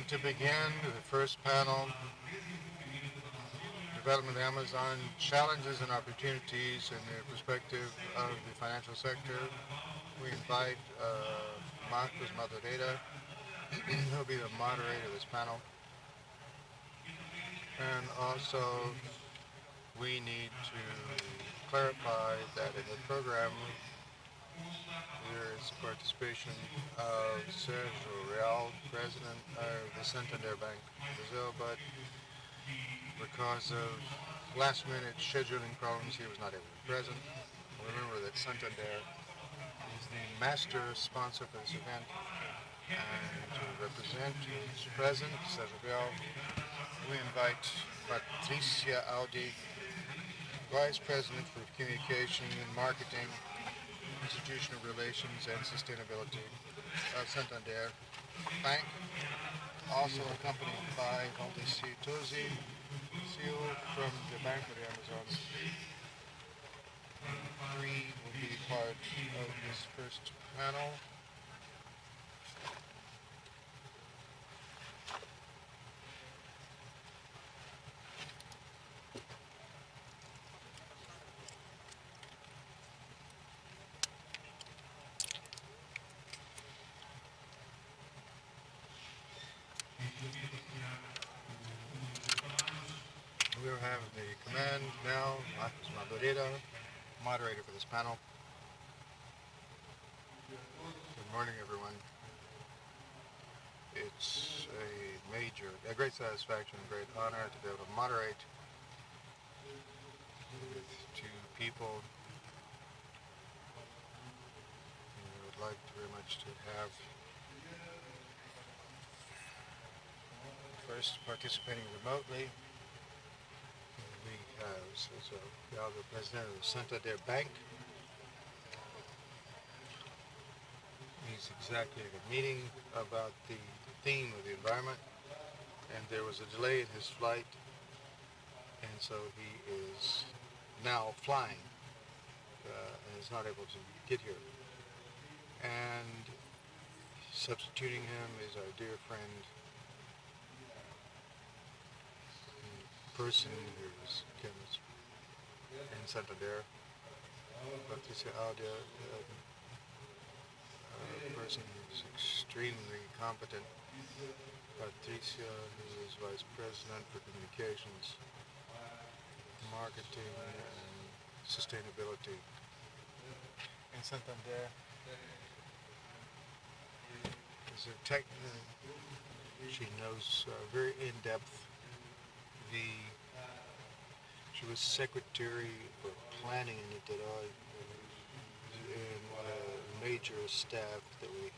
To begin the first panel, Development of the Amazon, Challenges and Opportunities in the Perspective of the Financial Sector. We invite Madureira, he'll be the moderator of this panel. And also, we need to clarify that in the program, there is participation of Sergio Real, President of the Santander Bank in Brazil, but because of last-minute scheduling problems, he was not able to be present. Remember that Santander is the master sponsor for this event, and to represent his present, Sergio Real, we invite Patricia Audi, Vice President for Communication and Marketing, Institutional Relations and Sustainability of Santander Bank, also accompanied by Valdecir Tose, CEO from the Banco of the Amazon. Three will be part of this first panel. We will have the command now, Madureira, moderator for this panel. Good morning, everyone. It's a great satisfaction, a great honor to be able to moderate with two people. And I would like very much to have first participating remotely. We have the President of Santander Bank. He's exactly at a meeting about the theme of the environment, and there was a delay in his flight, and so he is now flying and is not able to get here. And substituting him is our dear friend, person who's in Santander, Patricia Audi, a person who's extremely competent, Patricia, who is Vice President for Communications, Marketing, and Sustainability in Santander. She knows very in-depth. She was secretary for planning in Niterói in the major staff that we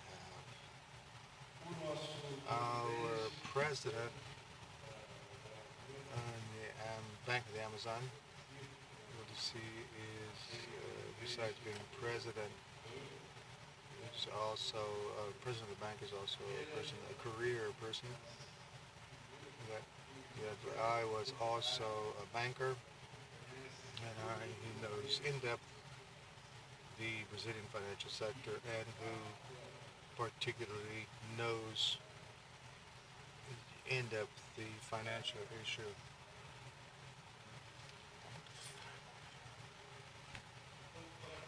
have. Our president on the Bank of the Amazon, Valdecir, is, besides being president, is also president of the bank is also a career person. I was also a banker, and he knows in depth the Brazilian financial sector, and who particularly knows in depth the financial issue.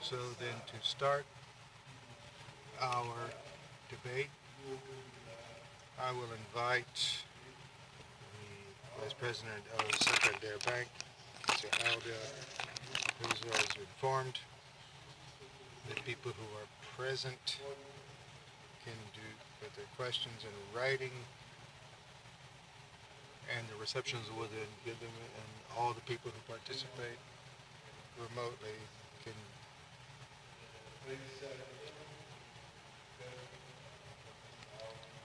So then, to start our debate, I will invite Vice President of Santander Bank, Mr. Audi, who has informed that people who are present can put their questions in writing, and the receptions will then give them, and all the people who participate remotely can.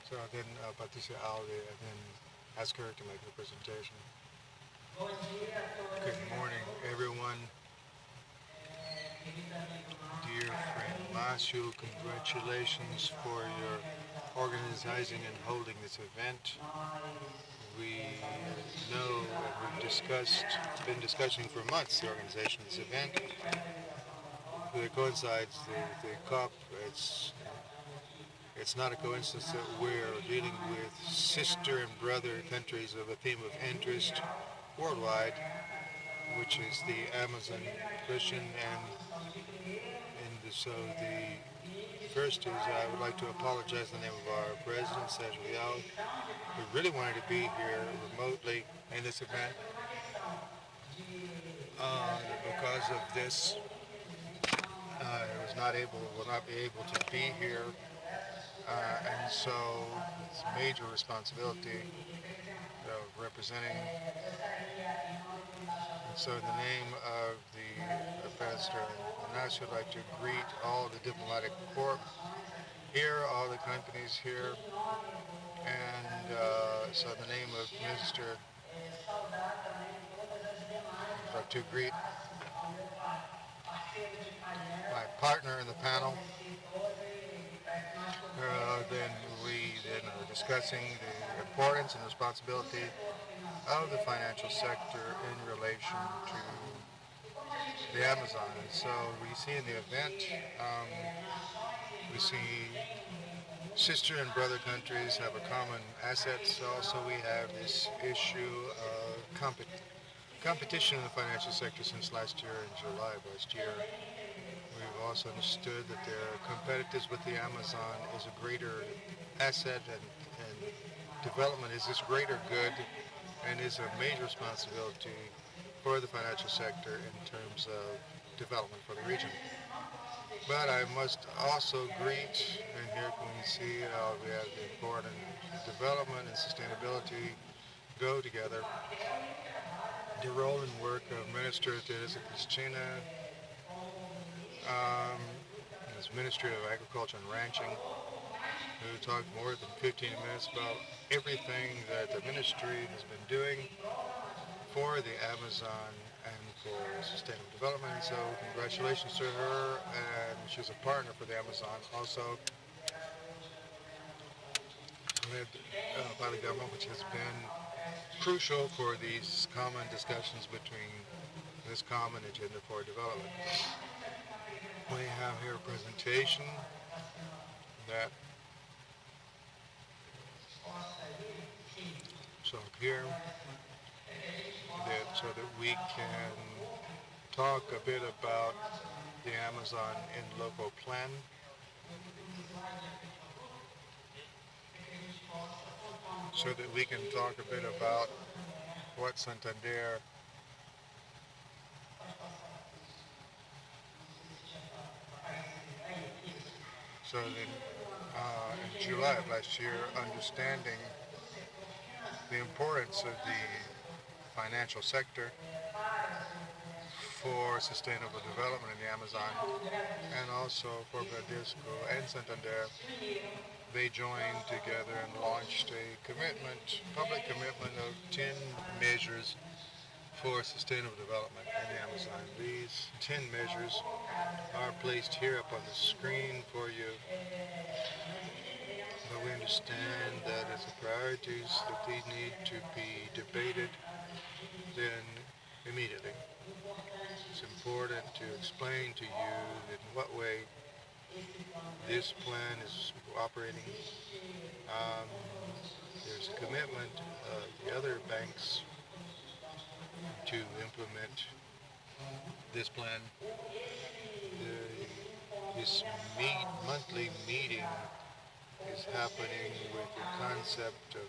So then Patricia Audi, and then ask her to make the presentation. Good morning, everyone. Dear friend Márcio, congratulations for your organizing and holding this event. We know and we've been discussing for months the organization of this event. It coincides the COP. It's not a coincidence that we're dealing with sister and brother countries of a theme of interest worldwide, which is the Amazon question. And so the first is I would like to apologize in the name of our president, Sergio Leal. We really wanted to be here remotely in this event. Because of this, will not be able to be here, and so it's a major responsibility of representing. And so in the name of the Ambassador Ignacio, I'd like to greet all the diplomatic corps here, all the companies here, and so in the name of Minister, I'd like to greet my partner in the panel. Then we are discussing the importance and responsibility of the financial sector in relation to the Amazon. And so we see in the event, we see sister and brother countries have a common assets. Also, we have this issue of competition in the financial sector since last year, in July of last year. We've also understood that their competitiveness with the Amazon is a greater asset, and development is this greater good and is a major responsibility for the financial sector in terms of development for the region. But I must also greet, and here can we see how we have the important development and sustainability go together. The role and work of Minister Teresa Cristina, as Ministry of Agriculture and Ranching, who talked more than 15 minutes about everything that the ministry has been doing for the Amazon and for sustainable development. So congratulations to her, and she's a partner for the Amazon. Also, led by the government, which has been crucial for these common discussions between this common agenda for development. We have here a presentation that so here so that we can talk a bit about the Amazon in local plan. So that we can talk a bit about what Santander so that in July of last year, understanding the importance of the financial sector for sustainable development in the Amazon, and also for Bradesco and Santander, they joined together and launched a public commitment of 10 measures for sustainable development in the Amazon. These 10 measures are placed here up on the screen for you. But we understand that as priorities that these need to be debated then immediately. It's important to explain to you in what way this plan is operating. There's a commitment of the other banks to implement this plan. This monthly meeting is happening with the concept of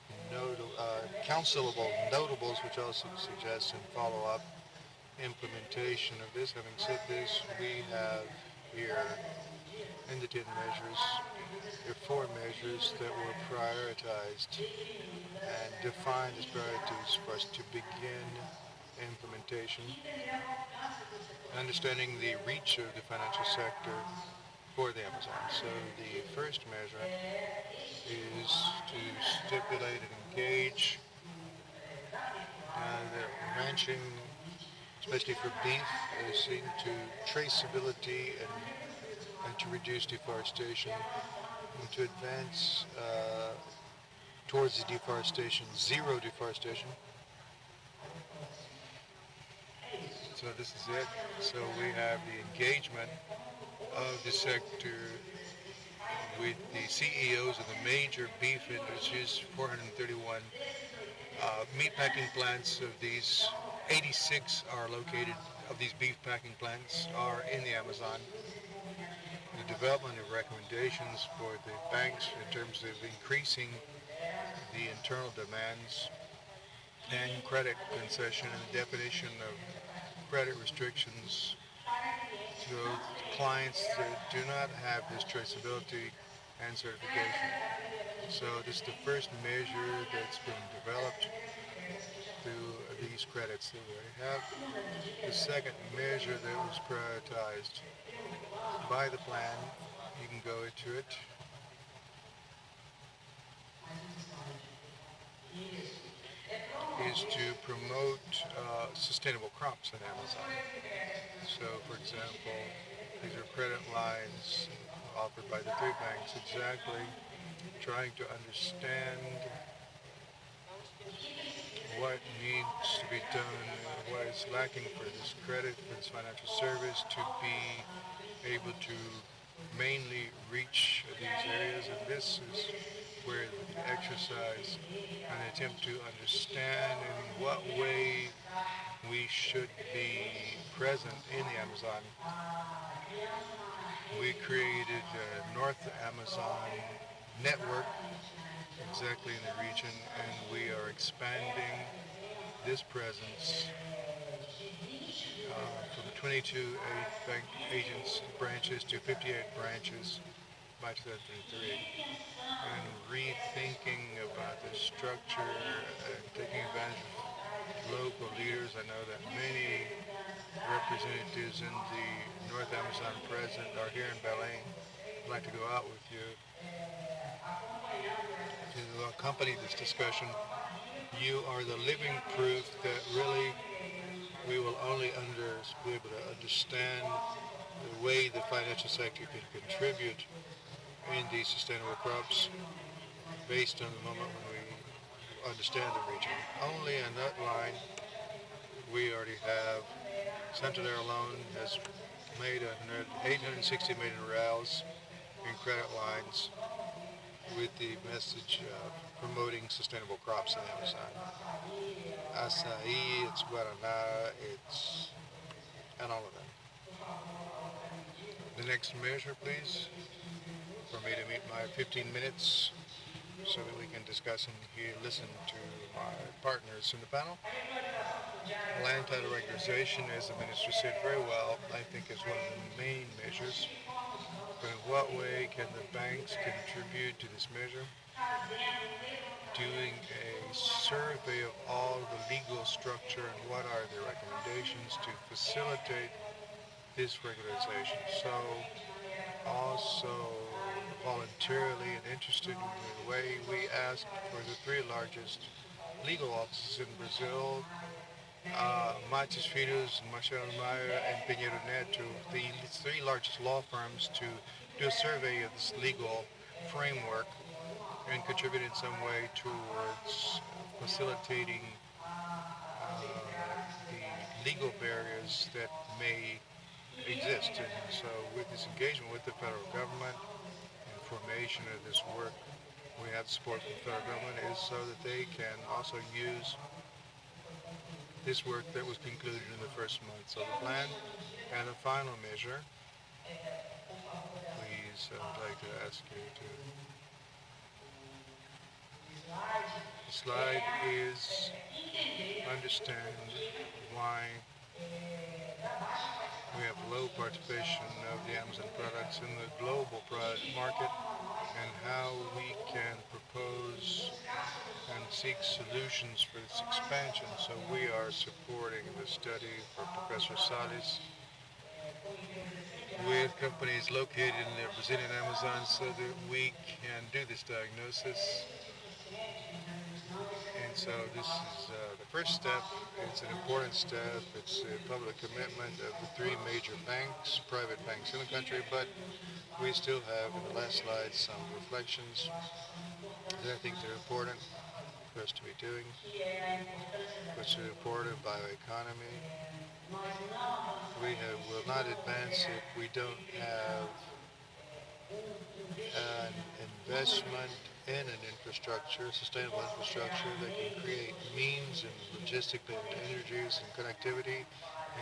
councilable notables, which also suggests and follow-up implementation of this. Having said this, we have here in the 10 measures, there are 4 measures that were prioritized and defined as priorities for us to begin implementation, understanding the reach of the financial sector for the Amazon. So the first measure is to stipulate and engage the ranching, especially for beef, is seen to traceability and to reduce deforestation, and to advance towards the deforestation, zero deforestation. So this is it. So we have the engagement of the sector with the CEOs of the major beef industries, 431 meatpacking plants. Of these, 86 are located, of these beef packing plants are in the Amazon. The development of recommendations for the banks in terms of increasing the internal demands and credit concession and the definition of credit restrictions to those clients that do not have this traceability and certification. So this is the first measure that's been developed through these credits that we already have. The second measure that was prioritized by the plan, you can go into it, is to promote sustainable crops in Amazon. So, for example, these are credit lines offered by the three banks, exactly trying to understand what needs to be done, what is lacking for this credit, for this financial service to be able to mainly reach these areas. And this is where the exercise and attempt to understand in what way we should be present in the Amazon. We created a North Amazon network exactly in the region, and we are expanding this presence from 22 bank agents branches to 58 branches by 2023, and rethinking about the structure and taking advantage of local leaders. I know that many representatives in the North Amazon present are here in Belém. I'd like to go out with you to accompany this discussion. You are the living proof that really we will only be able to understand the way the financial sector can contribute in these sustainable crops based on the moment when we understand the region. Only on that line, we already have, Santander alone has made 860 million reals in credit lines with the message of promoting sustainable crops in the Amazon. Açaí, it's Guaraná, and all of them. The next measure, please, for me to meet my 15 minutes so that we can discuss and listen to my partners in the panel. Land title regularization, as the minister said very well, I think is one of the main measures. But in what way can the banks contribute to this measure? Doing a survey of all the legal structure and what are the recommendations to facilitate this regularization. So also voluntarily and interested in the way we asked for the three largest legal offices in Brazil, Matis Filhos, Marcelo Maia, and Pinheiro Neto, the three largest law firms, to do a survey of this legal framework and contribute in some way towards facilitating the legal barriers that may exist. And so with this engagement with the federal government and formation of this work, we have support from the federal government is so that they can also use this work that was concluded in the first month of the plan. And the final measure, please, I'd like to ask you to... The slide is understand why we have low participation of the Amazon products in the global product market, and how we can propose and seek solutions for this expansion. So we are supporting the study for Professor Salles with companies located in the Brazilian Amazon so that we can do this diagnosis. And so this is the first step. It's an important step. It's a public commitment of the three major banks, private banks in the country, but we still have, in the last slide, some reflections that I think they're important for us to be doing, which are important bioeconomy. We will not advance if we don't have investment in an infrastructure, sustainable infrastructure that can create means and logistic and energies and connectivity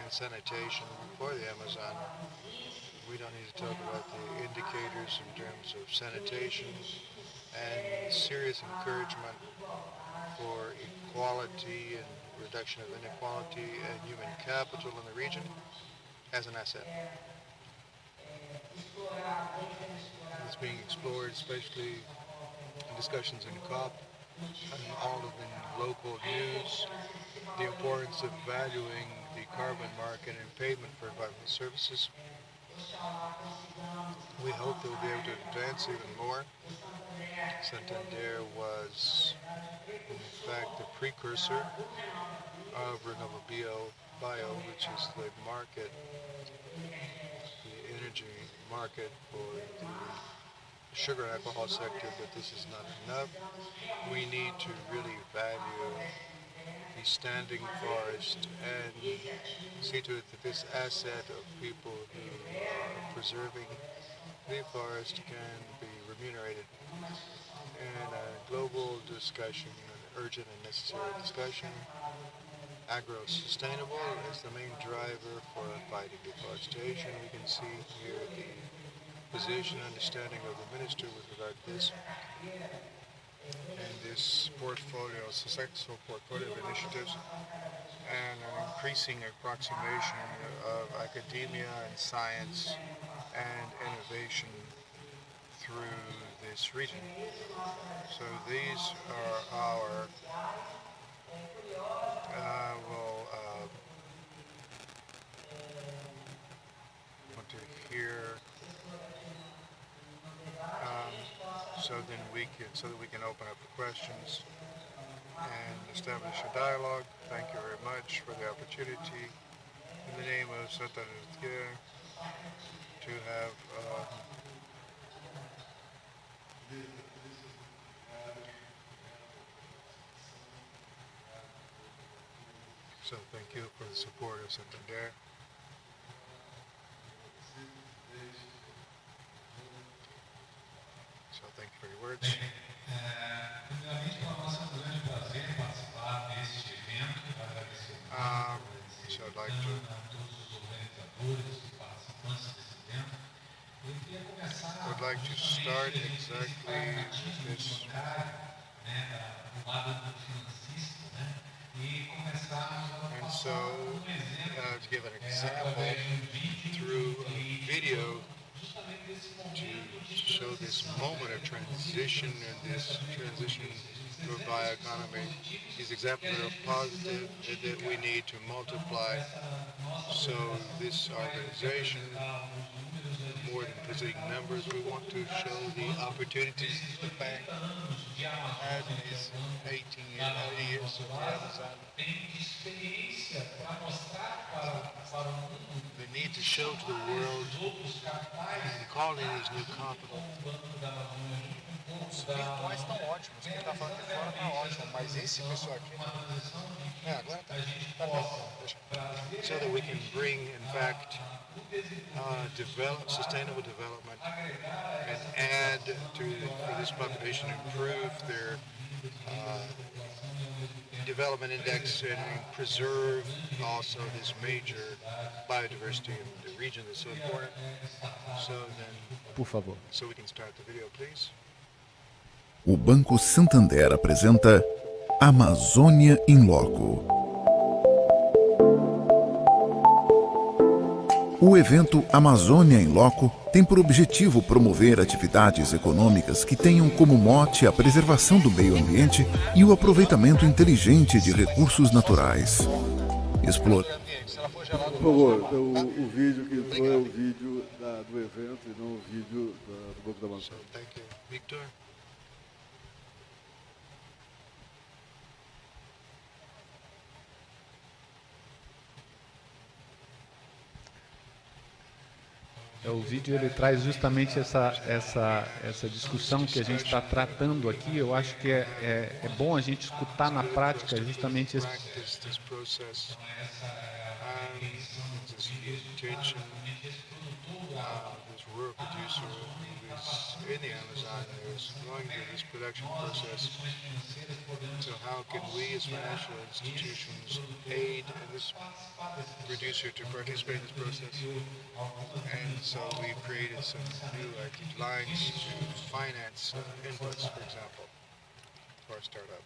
and sanitation for the Amazon. We don't need to talk about the indicators in terms of sanitation and serious encouragement for equality and reduction of inequality and human capital in the region as an asset. It's being explored, especially in discussions in COP and all of the local news, the importance of valuing the carbon market and payment for environmental services. We hope that we'll be able to advance even more. Santander was, in fact, the precursor of renewable bio, which is the market, the energy market for the sugar and alcohol sector, but this is not enough. We need to really value the standing forest and see to it that this asset of people who are preserving the forest can be remunerated. In a global discussion, an urgent and necessary discussion, agro-sustainable is the main driver for fighting deforestation. We can see here the position, understanding of the minister with regard to this. And this portfolio, successful portfolio of initiatives, and an increasing approximation of academia and science and innovation through this region. So these are our want to hear so that we can open up for questions and establish a dialogue. Thank you very much for the opportunity in the name of Santander to have so thank you for the support of Santander. So thank you for your words. So I'd like to start exactly this. And so, to give an example, through a video to show this moment of transition and this transition to a bioeconomy, these examples that are positive and that we need to multiply. So this organization, more than visiting numbers, we want to show the opportunities the bank had in these 80 years of the Amazon. The need to show to the world and call in these new capital. Os virtuais estão ótimos, quem está falando de fora está ótimo, mas esse pessoal aqui... agora tá bom, deixa. So that we can bring, in fact, sustainable development and add to this population, improve their development index and preserve also this major biodiversity in the region that's so important. So then, por favor. So we can start the video, please. O Banco Santander apresenta Amazônia em Loco. O evento Amazônia em Loco tem por objetivo promover atividades econômicas que tenham como mote a preservação do meio ambiente e o aproveitamento inteligente de recursos naturais. Por favor, o vídeo que entrou é o vídeo do evento e não o vídeo do Banco da Amazônia. Thank you. Victor? O vídeo ele traz justamente essa discussão que a gente está tratando aqui. Eu acho que é bom a gente escutar na prática justamente esse in the Amazon is going through this production process. So how can we as financial institutions aid this producer to participate in this process? And so we created some new lines to finance inputs, for example, for a startup.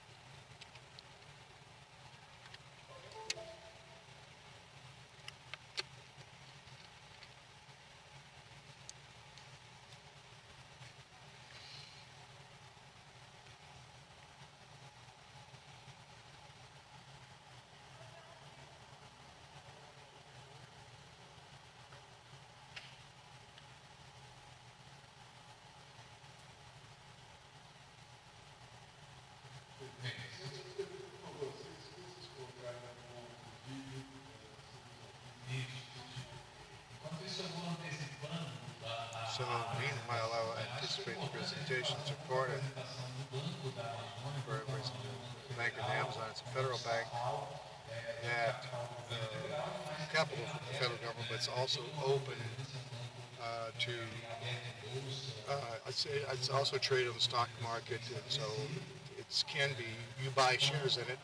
So meanwhile, I will anticipate the presentation supported for the bank in the Amazon. It's a federal bank that capital from the federal government, but it's also open to it's also traded on the stock market, and so it can be you buy shares in it.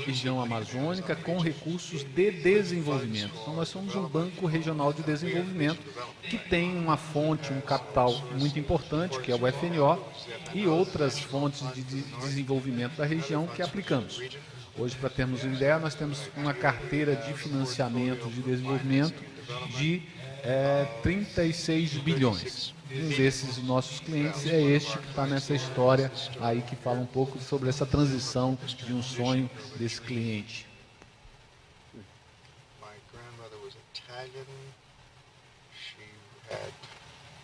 Região amazônica com recursos de desenvolvimento. Então nós somos um banco regional de desenvolvimento que tem uma fonte, um capital muito importante, que é o FNO, e outras fontes de desenvolvimento da região que aplicamos. Hoje, para termos uma ideia, nós temos uma carteira de financiamento de desenvolvimento de 36 bilhões. Um desses nossos clientes é este que está nessa história aí, que fala um pouco sobre essa transição de um sonho desse cliente. My grandmother was Italian. She had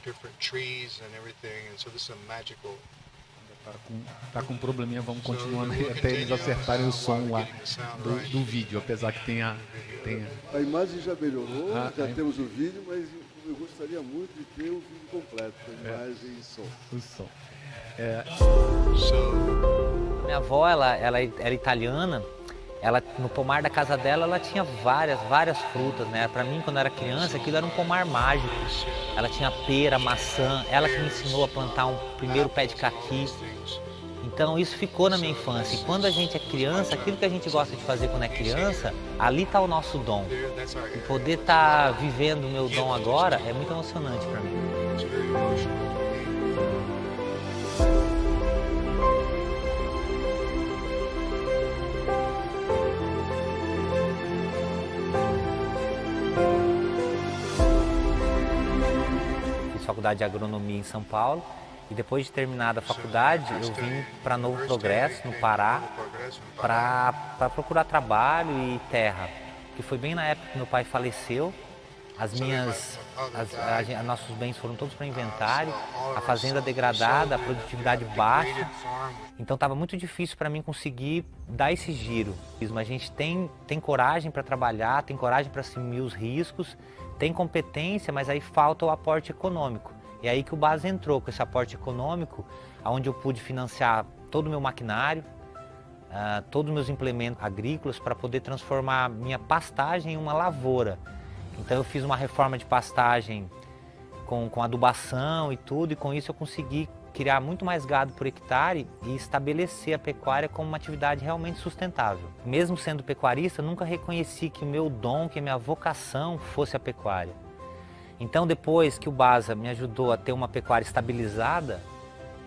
different trees and everything, and so this is a magical. Tá com um probleminha, vamos continuando aí até eles acertarem o som lá do vídeo, apesar que tenha... A imagem já melhorou, já temos o vídeo, mas eu gostaria muito de ter o vídeo completo, a imagem e som. O som. Minha avó, ela era italiana. Ela, no pomar da casa dela, ela tinha várias frutas, né? Para mim, quando eu era criança, aquilo era um pomar mágico. Ela tinha pera, maçã, ela que me ensinou a plantar um primeiro pé de caqui. Então isso ficou na minha infância. E quando a gente é criança, aquilo que a gente gosta de fazer quando é criança, ali está o nosso dom. E poder estar vivendo o meu dom agora é muito emocionante para mim. Faculdade de Agronomia em São Paulo, e depois de terminada a faculdade eu vim para Novo Progresso, no Pará, para procurar trabalho e terra, que foi bem na época que meu pai faleceu. Nossos bens foram todos para inventário, a fazenda degradada, a produtividade baixa, então estava muito difícil para mim conseguir dar esse giro. A gente tem coragem para trabalhar, tem coragem para assumir os riscos, tem competência, mas aí falta o aporte econômico. E aí que o Base entrou com esse aporte econômico, onde eu pude financiar todo o meu maquinário, todos os meus implementos agrícolas, para poder transformar minha pastagem em uma lavoura. Então eu fiz uma reforma de pastagem com adubação e tudo, e com isso eu consegui criar muito mais gado por hectare e estabelecer a pecuária como uma atividade realmente sustentável. Mesmo sendo pecuarista, nunca reconheci que o meu dom, que a minha vocação fosse a pecuária. Então depois que o Basa me ajudou a ter uma pecuária estabilizada,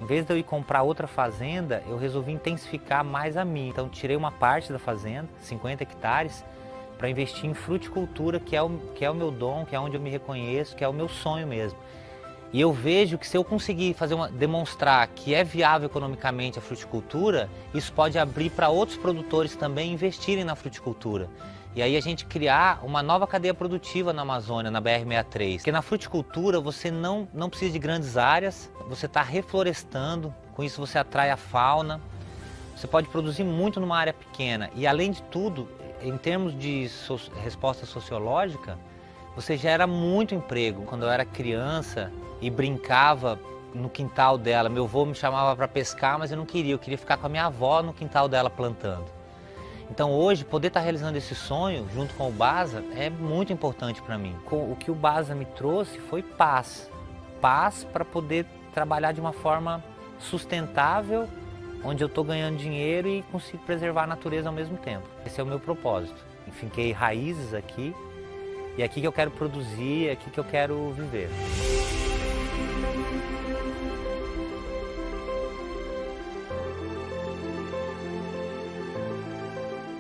em vez de eu ir comprar outra fazenda, eu resolvi intensificar mais a minha. Então tirei uma parte da fazenda, 50 hectares, para investir em fruticultura, que é o meu dom, que é onde eu me reconheço, que é o meu sonho mesmo. E eu vejo que se eu conseguir demonstrar que é viável economicamente a fruticultura, isso pode abrir para outros produtores também investirem na fruticultura. E aí a gente criar uma nova cadeia produtiva na Amazônia, na BR-63. Porque na fruticultura você não precisa de grandes áreas, você está reflorestando, com isso você atrai a fauna, você pode produzir muito numa área pequena. E além de tudo, em termos de resposta sociológica, você gera muito emprego. Quando eu era criança e brincava no quintal dela, meu avô me chamava para pescar, mas eu não queria, eu queria ficar com a minha avó no quintal dela plantando. Então hoje, poder estar realizando esse sonho junto com o Baza é muito importante para mim. O que o Baza me trouxe foi paz. Paz para poder trabalhar de uma forma sustentável, onde eu estou ganhando dinheiro e consigo preservar a natureza ao mesmo tempo. Esse é o meu propósito. Finquei raízes aqui, e é aqui que eu quero produzir, é aqui que eu quero viver.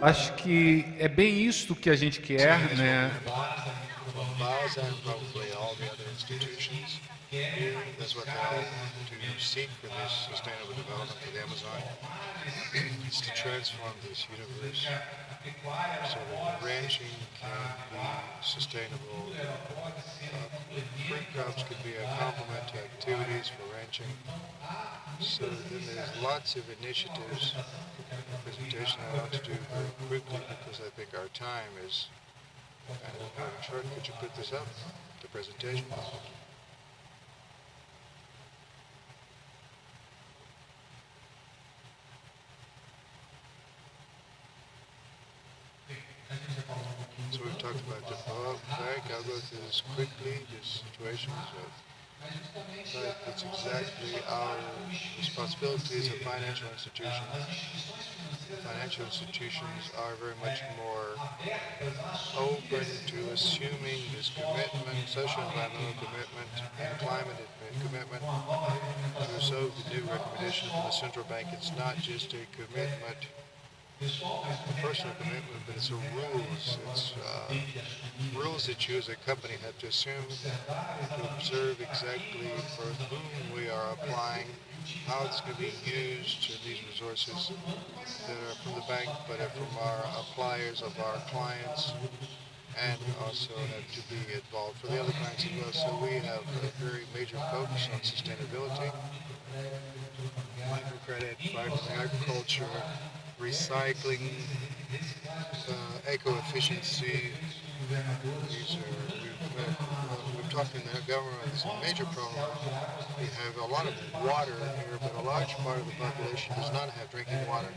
Acho que é bem isso que a gente quer, né? That's what they all to seek for this sustainable development for the Amazon. It's to transform this universe so that ranching can be sustainable. Fruit crops could be a complement to activities for ranching. So then there's lots of initiatives. The presentation I want to do very quickly because I think our time is kind of short. Could you put this up, the presentation? So we've talked about the bank. I'll go through this quickly, these situations of it's exactly our responsibilities of financial institutions. Financial institutions are very much more open to assuming this commitment, social environmental commitment, and climate commitment. So the new recommendation from the central bank, it's not just a commitment, a personal commitment, but it's a rules. It's rules that you as a company have to assume to observe exactly for whom we are applying, how it's going to be used to these resources that are from the bank, but are from our appliers of our clients, and also have to be involved for the other clients as well. So we have a very major focus on sustainability, microcredit, agriculture, recycling, eco-efficiency. We've talked in the government, it's a major problem. We have a lot of water here, but a large part of the population does not have drinking water.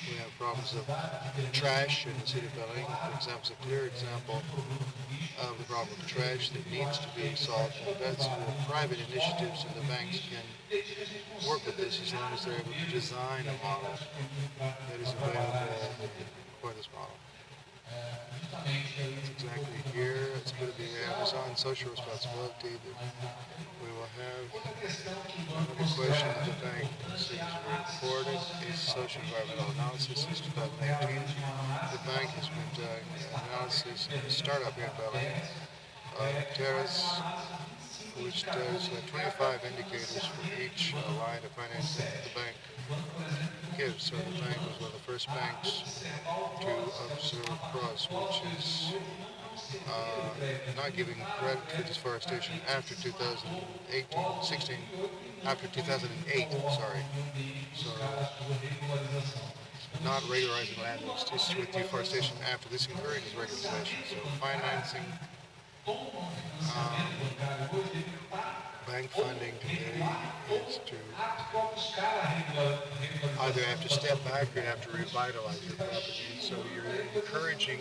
We have problems of trash in the city of Belém, for example, is a clear example of the problem of trash that needs to be solved. And that's where private initiatives and the banks can work with this as long as they're able to design a model that is available for this model. It's exactly here. It's going to be Amazon social responsibility that we will have. Another question that the bank considers very important is social environmental analysis. Since 2018, the bank has been doing analysis in a startup here in Belém, Terrace, which does 25 indicators for each line of financing that the bank gives. So the bank was one of the first banks to observe cross, which is not giving credit for deforestation after 2016, after 2008, sorry. So not regularizing land use with deforestation after this encourages regularization. So financing, bank funding today is to either have to step back or have to revitalize your property. So you're encouraging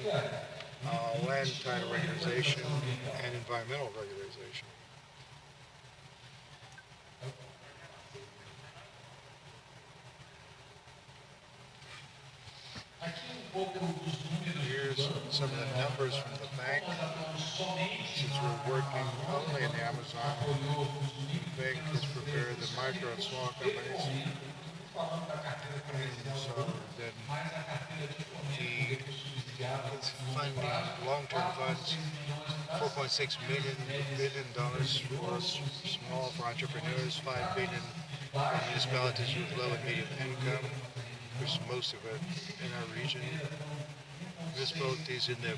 land title regularization and environmental regularization. Here's some of the numbers from the bank. Since we're working only in the Amazon, the bank has prepared the micro and small companies. And so then it's funding long-term funds, $4.6 billion for small, for entrepreneurs, $5 billion for municipalities with low and medium income, which is most of it in our region. Municipalities in the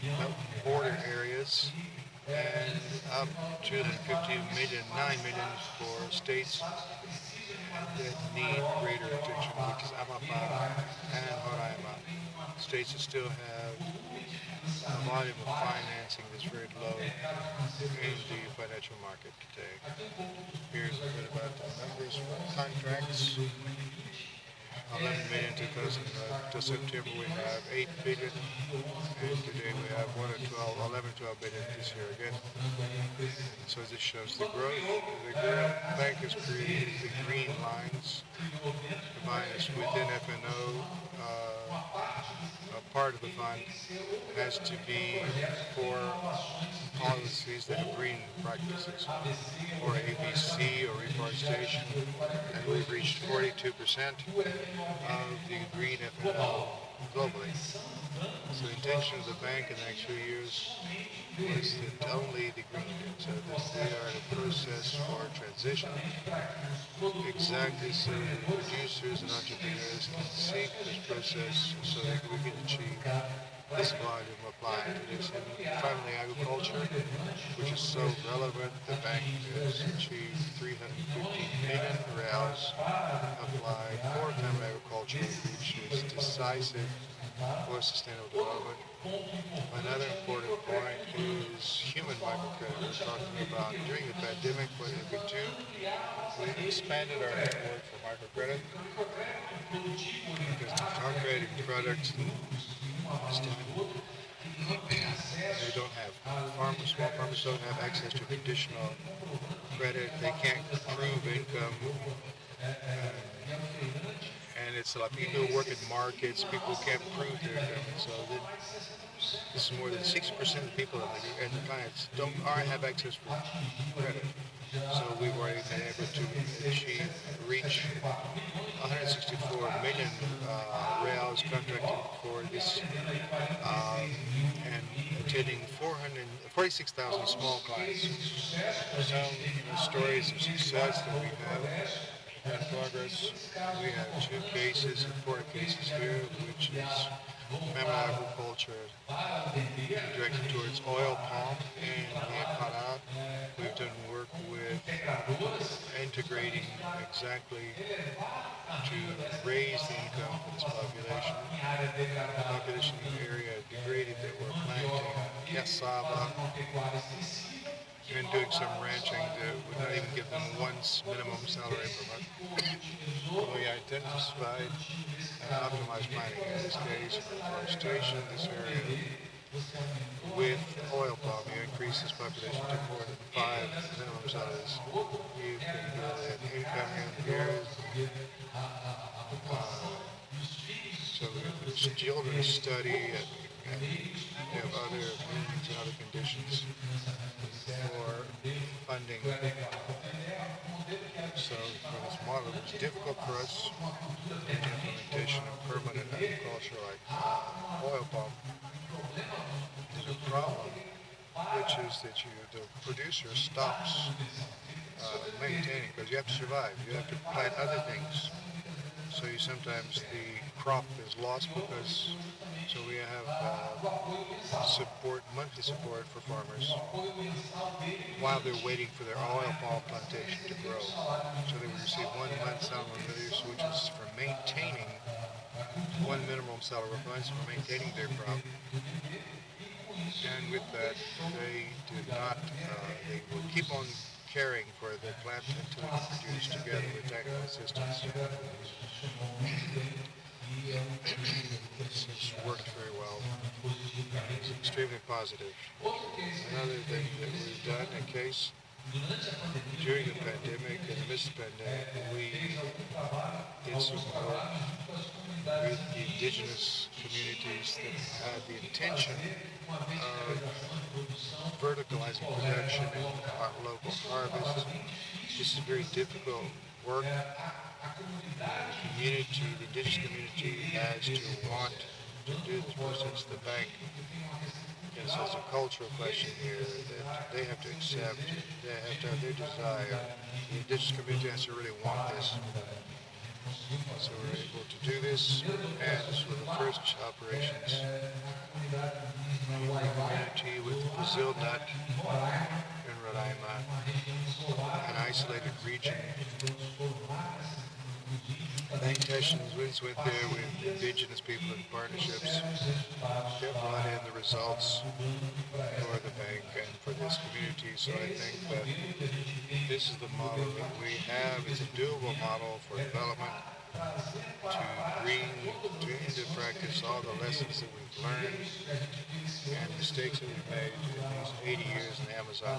border areas, and up to $9 million for states that need greater attention, which is Amapá and Roraima. States that still have a volume of financing that's very low in the financial market today. Here's a bit about the numbers for contracts. 11 million 2000 till September we have 8 billion, and today we have 11, 12 billion this year again. So this shows the growth. The bank has created the green lines. The line is within FNO. A part of the fund has to be for policies that have green practices, or ABC or reforestation, and we've reached 42% of the green FNO globally. So the intention of the bank in the next few years was that only the green, so that they are in a process for transition, exactly so that producers and entrepreneurs can seek this process so that we can achieve this volume applied to this. And finally, agriculture, which is so relevant, the bank has achieved 350 million reals applied for family agriculture, which is decisive for sustainable development. Another important point is human microcredit. We're talking about during the pandemic, what did we do? We expanded our network for microcredit because our credit products they don't have small farmers don't have access to traditional credit. They can't prove income. And it's like people who work in markets, people who can't prove their income. So this is more than 60% of the people and the clients have access for credit. So we've already been able to reach 164 million reals contracted for this, and attending 46,000 small clients. Some stories of success that we have in progress. We have 2 cases, important cases here, which is family agriculture directed towards oil palm and Pará. We've done work with integrating exactly to raise the income for this population. The population in the area degraded that we're planting cassava and doing some ranching that would not even give them one's minimum salary per month. We identified and optimized planting in this case, reforestation in this area. With oil palm, you increase this population to more than 5 minimum salaries. You can build an income in here. So the children study and have other means and other conditions for funding. So for this model, it was difficult for us in the implementation of permanent agriculture like oil palm. There's a problem, which is that the producer stops maintaining, because you have to survive. You have to plant other things. So sometimes the crop is lost because, so we have monthly support for farmers while they're waiting for their oil palm plantation to grow. So they would receive 1 month salary relief, which is for maintaining 1 minimum salary requirements for maintaining their crop. And with that, they did not, they will keep on caring for the plant until it can produce together with technical assistance. It's worked very well. It's extremely positive. Another thing that we've done in case during the pandemic and amidst the pandemic, we did some work with the indigenous communities that had the intention of verticalizing production and local harvest. This is very difficult work. The indigenous community has to want to do this process. The bank, because there's a cultural question here that they have to accept, they have to have their desire. The indigenous community has to really want this. So we're able to do this, and this was the first operations in the community with the Brazil nut in Roraima, an isolated region. Bank sessions went there with indigenous people and partnerships that brought in the results for the bank and for this community. So I think that this is the model that we have. It's a doable model for development. to bring into practice all the lessons that we've learned and mistakes that we've made in these 80 years in the Amazon.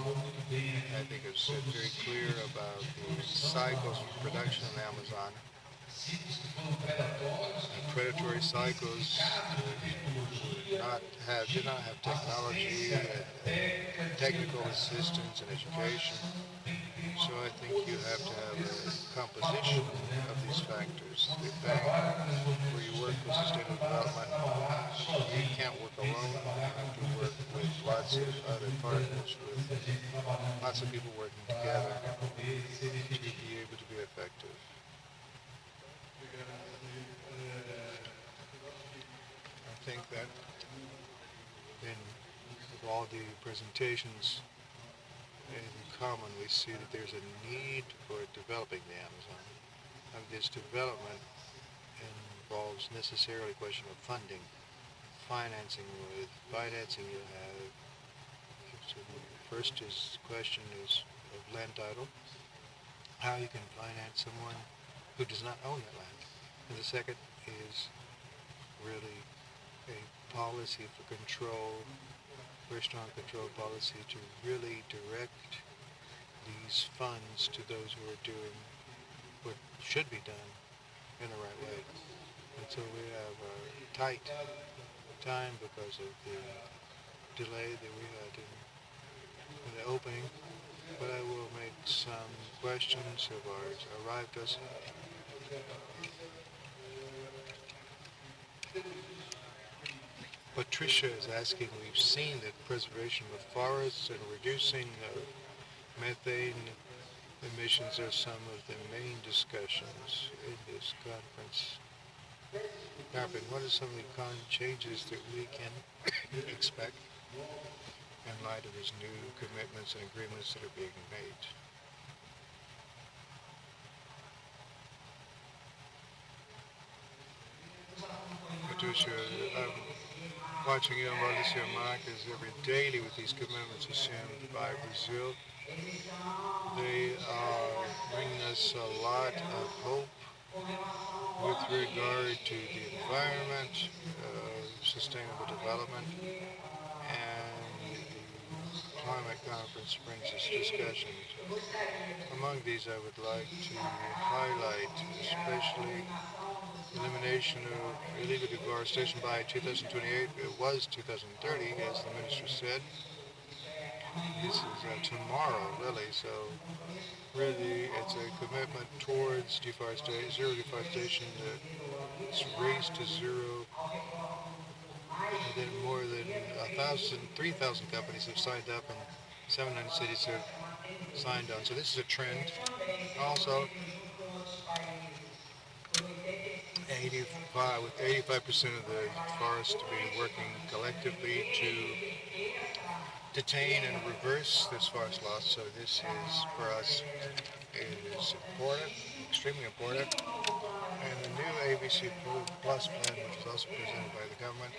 I think it's very clear about the cycles of production in the Amazon. And predatory cycles did not have technology and technical assistance and education. So I think you have to have a composition of these factors. The bank, where you work with sustainable development, you can't work alone. You have to work with lots of other partners, with lots of people working together to be able to be effective. I think that with all the presentations in common, we see that there's a need for developing the Amazon. And this development involves necessarily a question of funding, financing. With financing, you have, so the first question is of land title, how you can finance someone who does not own that land. And the second is really a policy for control, very strong control policy to really direct these funds to those who are doing what should be done in the right way. And so we have a tight time because of the delay that we had in the opening, but I will make some questions of ours arrived us. Patricia is asking, we've seen that preservation of forests and reducing methane emissions are some of the main discussions in this conference. Carpin, what are some of the changes that we can expect in light of these new commitments and agreements that are being made? Patricia, watching you on Valdecir markets every daily with these commitments assumed by Brazil. They are bringing us a lot of hope with regard to the environment, sustainable development, and the climate conference brings us discussions. Among these, I would like to highlight especially elimination of illegal deforestation by 2028. It was 2030, as the minister said. This is tomorrow, really, so really it's a commitment towards deforestation, zero deforestation, it's raised to zero. And then more than 3,000 companies have signed up and 700 cities have signed on. So this is a trend. Also, 85% of the forest to be working collectively to detain and reverse this forest loss. So this is, for us, is important, extremely important. And the new ABC Plus plan, which was also presented by the government,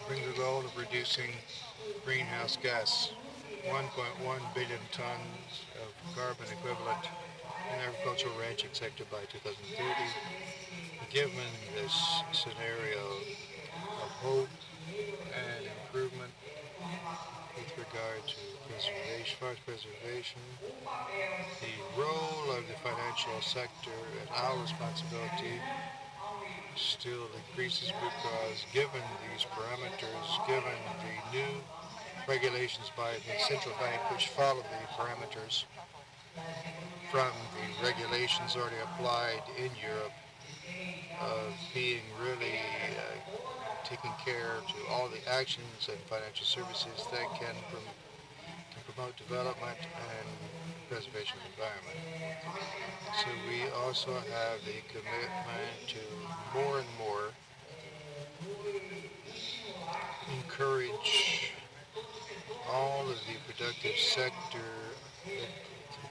brings the goal of reducing greenhouse gas, 1.1 billion tons of carbon equivalent in the agricultural ranching sector by 2030. Given this scenario of hope and improvement with regard to preservation, forest preservation, the role of the financial sector and our responsibility still increases because given these parameters, given the new regulations by the central bank which follow the parameters from the regulations already applied in Europe, of being really taking care to all the actions and financial services that can promote development and preservation of the environment. So we also have the commitment to more and more encourage all of the productive sector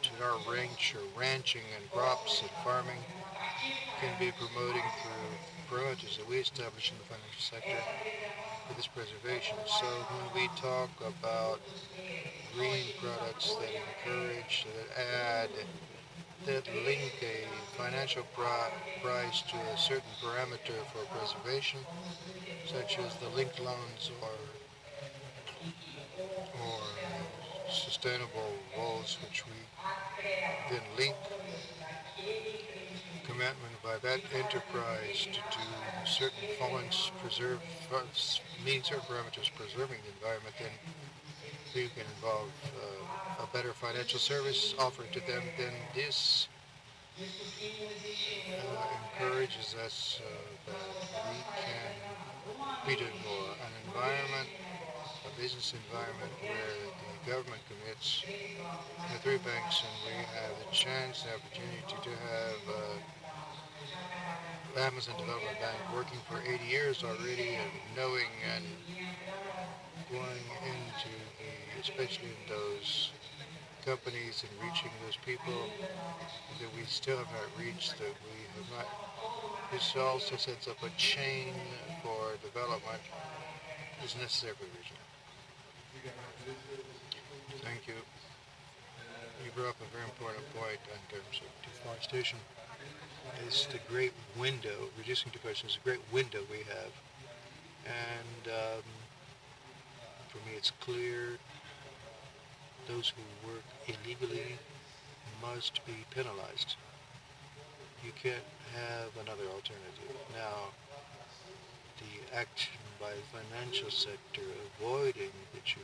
to our ranching and crops and farming can be promoting through parameters that we establish in the financial sector for this preservation. So when we talk about green products that encourage, that add that link a financial price to a certain parameter for preservation, such as the linked loans or sustainable goals, which we then link commitment by that enterprise to do certain points, meeting certain parameters, preserving the environment, then you can involve a better financial service offered to them. Then this encourages us that we can be doing more. An environment, a business environment where the government commits the three banks, and we have the chance, the opportunity to have Amazon Development Bank working for 80 years already, and knowing and going into especially in those companies and reaching those people that we still have not reached, that we have not. This also sets up a chain for development is necessary for the region. Thank you. You brought up a very important point in terms of deforestation. It's the great window, reducing deforestation is a great window we have. And for me it's clear those who work illegally must be penalized. You can't have another alternative. Now, the action by the financial sector avoiding that you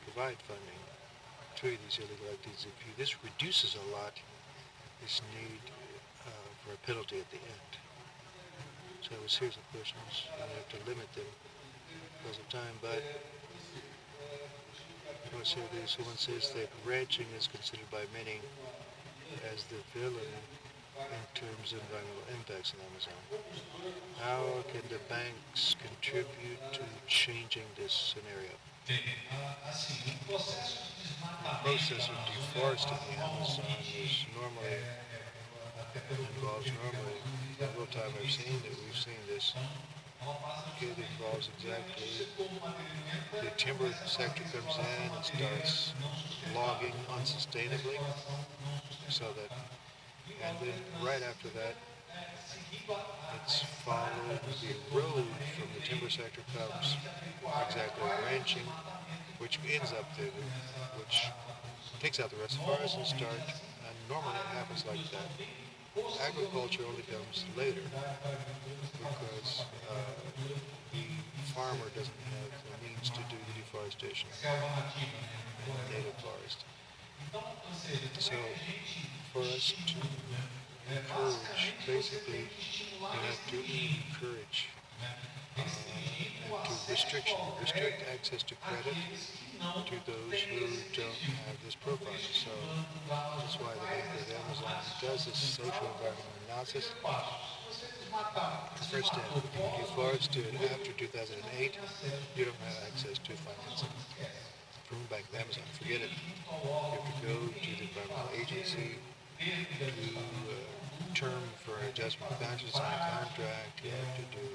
provide funding to these illegal activities, this reduces a lot this need for a penalty at the end. So a series of questions, I have to limit them because of time, but I want to say this. Someone says that ranching is considered by many as the villain in terms of environmental impacts in Amazon. How can the banks contribute to changing this scenario? The process of deforesting the Amazon involves normally, the whole time we've seen this, it involves exactly the timber sector comes in and starts logging unsustainably, and then right after that it's followed, the road from the timber sector comes exactly ranching, which ends up there, which takes out the rest of the forest and normally it happens like that. Agriculture only comes later because the farmer doesn't have the means to do the deforestation in native forest. So for us to encourage, basically you have to encourage and to restrict access to credit to those who don't have this profile. So that's why the Banco of Amazon does this social environmental analysis. The first step, if you deforested after 2008, you don't have access to financing from the Bank of Amazon. Forget it. You have to go to the environmental agency to term for adjustment of boundaries in the contract. You have to do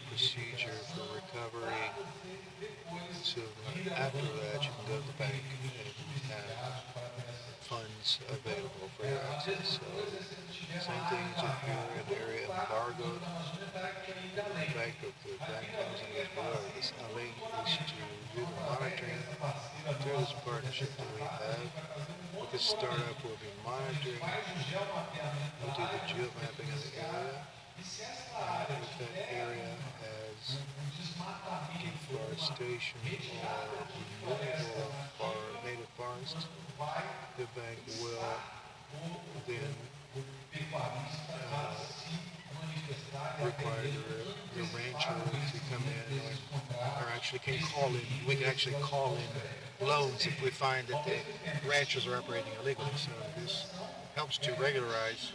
procedure for recovery. So after that, you can go to the bank and have funds available for your access. So same thing as if you're in an area embargoed, the bank comes in as below. This link is to do the monitoring through this partnership that we have. With this startup, we'll be monitoring. We'll do the geomapping of the area. If that area has deforestation or removal of native forests, the bank will then require the rancher to come in or actually can call in. We can actually call in loans if we find that the ranchers are operating illegally. So this helps to regularize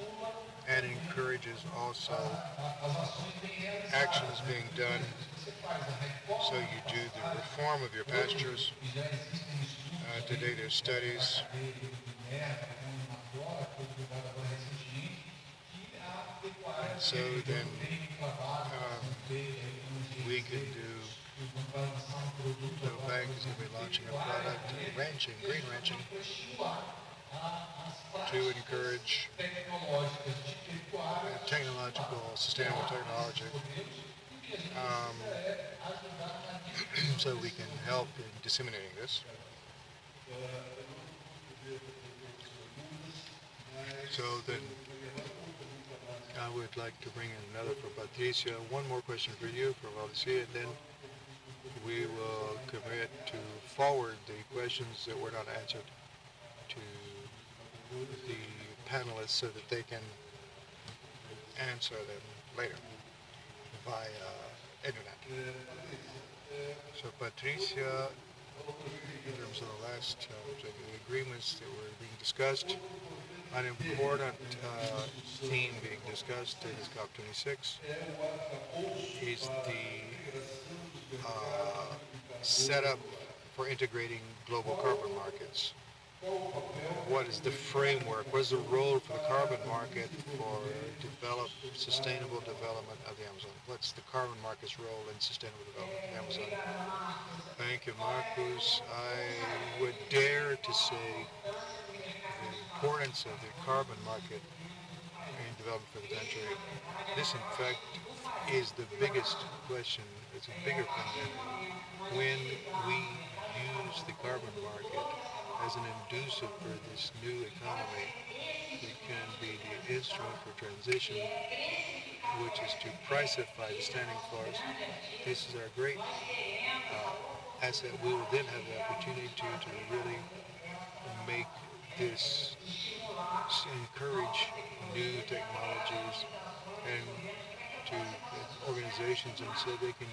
and encourages also actions being done. So you do the reform of your pastures. Today there's studies. And so then we can do, the bank is going to be launching a product, green ranching, to encourage sustainable technology, so we can help in disseminating this. So then I would like to bring in another for Patricia. One more question for you, for Valdecir, and then we will commit to forward the questions that were not answered to the panelists so that they can answer them later via internet. So Patricia, in terms of the last the agreements that were being discussed, an important theme being discussed in this COP26 is the setup for integrating global carbon markets. What is the framework? What is the role for the carbon market for sustainable development of the Amazon? What's the carbon market's role in sustainable development of the Amazon? Thank you, Marcos. I would dare to say the importance of the carbon market in development for the country. This, in fact, is the biggest question. It's a bigger pandemic. When we use the carbon market as an inducer for this new economy, it can be the instrument for transition, which is to pricify the standing forest. This is our great asset. We will then have the opportunity to really make this, encourage new technologies and to organizations, and so they can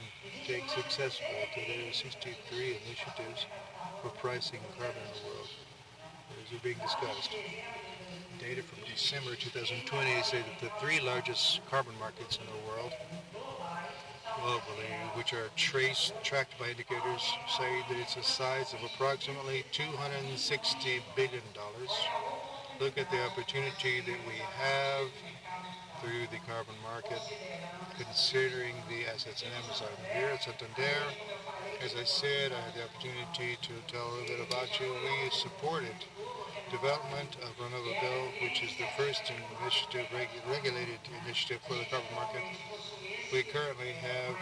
take successful to their 63 initiatives for pricing carbon in the world. Those are being discussed. Data from December 2020 say that the 3 largest carbon markets in the world globally, which are tracked by indicators, say that it's a size of approximately $260 billion. Look at the opportunity that we have through the carbon market, considering the assets in Amazon. Here at Santander, as I said, I had the opportunity to tell a little bit about you. We supported development of Renewable, which is the first initiative, regulated initiative for the carbon market. We currently have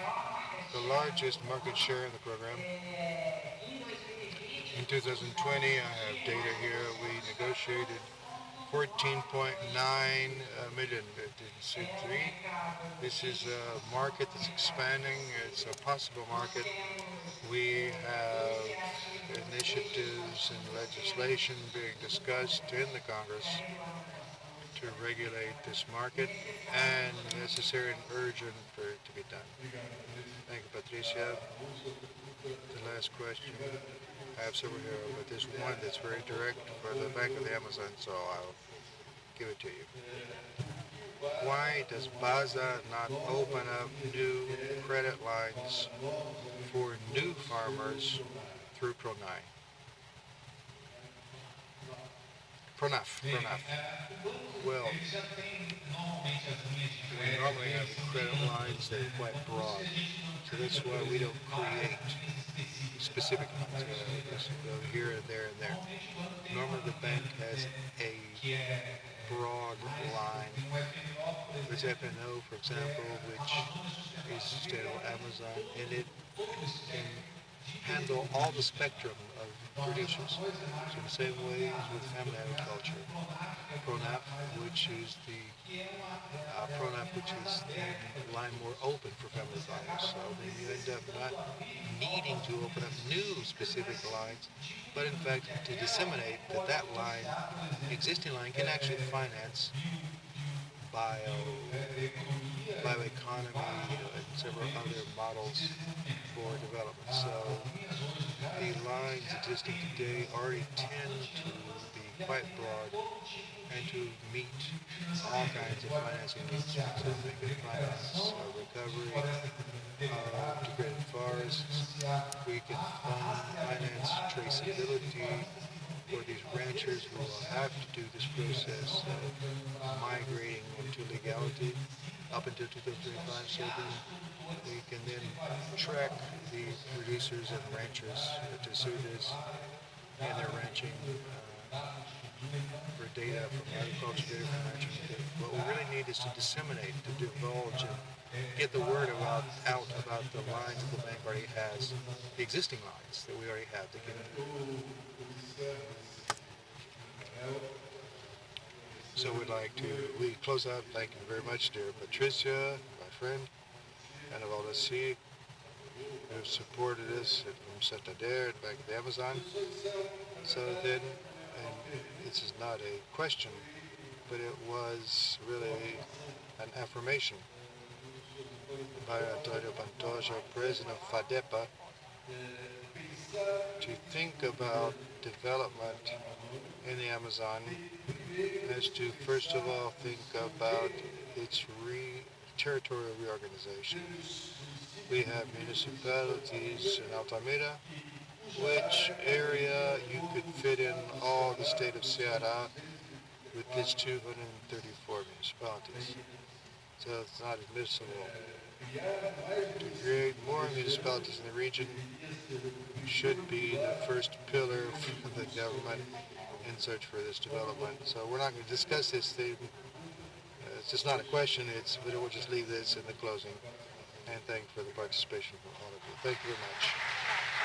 the largest market share in the program. In 2020, I have data here, we negotiated 14.9 million in C3. This is a market that's expanding. It's a possible market. We have initiatives and legislation being discussed in the Congress to regulate this market, and necessary and urgent for it to be done. Thank you, Patricia. The last question. I have several here, but there's one that's very direct for the Bank of the Amazon, so I'll give it to you. Why does BASA not open up new credit lines for new farmers through PRONAF? Well, we normally have credit lines that are quite broad, so that's why we don't create specific lines. Go here and there and there. Normally the bank has a broad line. There's FNO, for example, which is sustainable Amazon, and it can handle all the spectrum of producers. So in the same way as with family agriculture, PRONAF, which is the line more open for family farmers. So then you end up not needing to open up new specific lines, but in fact to disseminate that line, existing line, can actually finance bioeconomy and several other models for development. So the lines existing today already tend to be quite broad and to meet all kinds of financing needs. So they can finance recovery of degraded forests. We can finance traceability for these ranchers who will have to do this process of migrating into legality up until 2025, so then we can then track the producers and ranchers to see this in their ranching for data, from agriculture data, from management data. What we really need is to disseminate, to divulge, and get the word out about the lines that the bank already has, the existing lines that we already have. So we close out thanking you very much, dear Patricia, my friend, and Valdecir, who have supported us from Santander and Bank of the Amazon. So then, and this is not a question, but it was really an affirmation by Antonio Pantoja, president of FADEPA, to think about development in the Amazon as to, first of all, think about its territorial reorganization. We have municipalities in Altamira, which area you could fit in all the state of Ceará with its 234 municipalities. So it's not admissible. To create more municipalities in the region should be the first pillar for the government in search for this development. So we're not going to discuss this thing. It's just not a question, but we'll just leave this in the closing. And thank you for the participation from all of you. Thank you very much.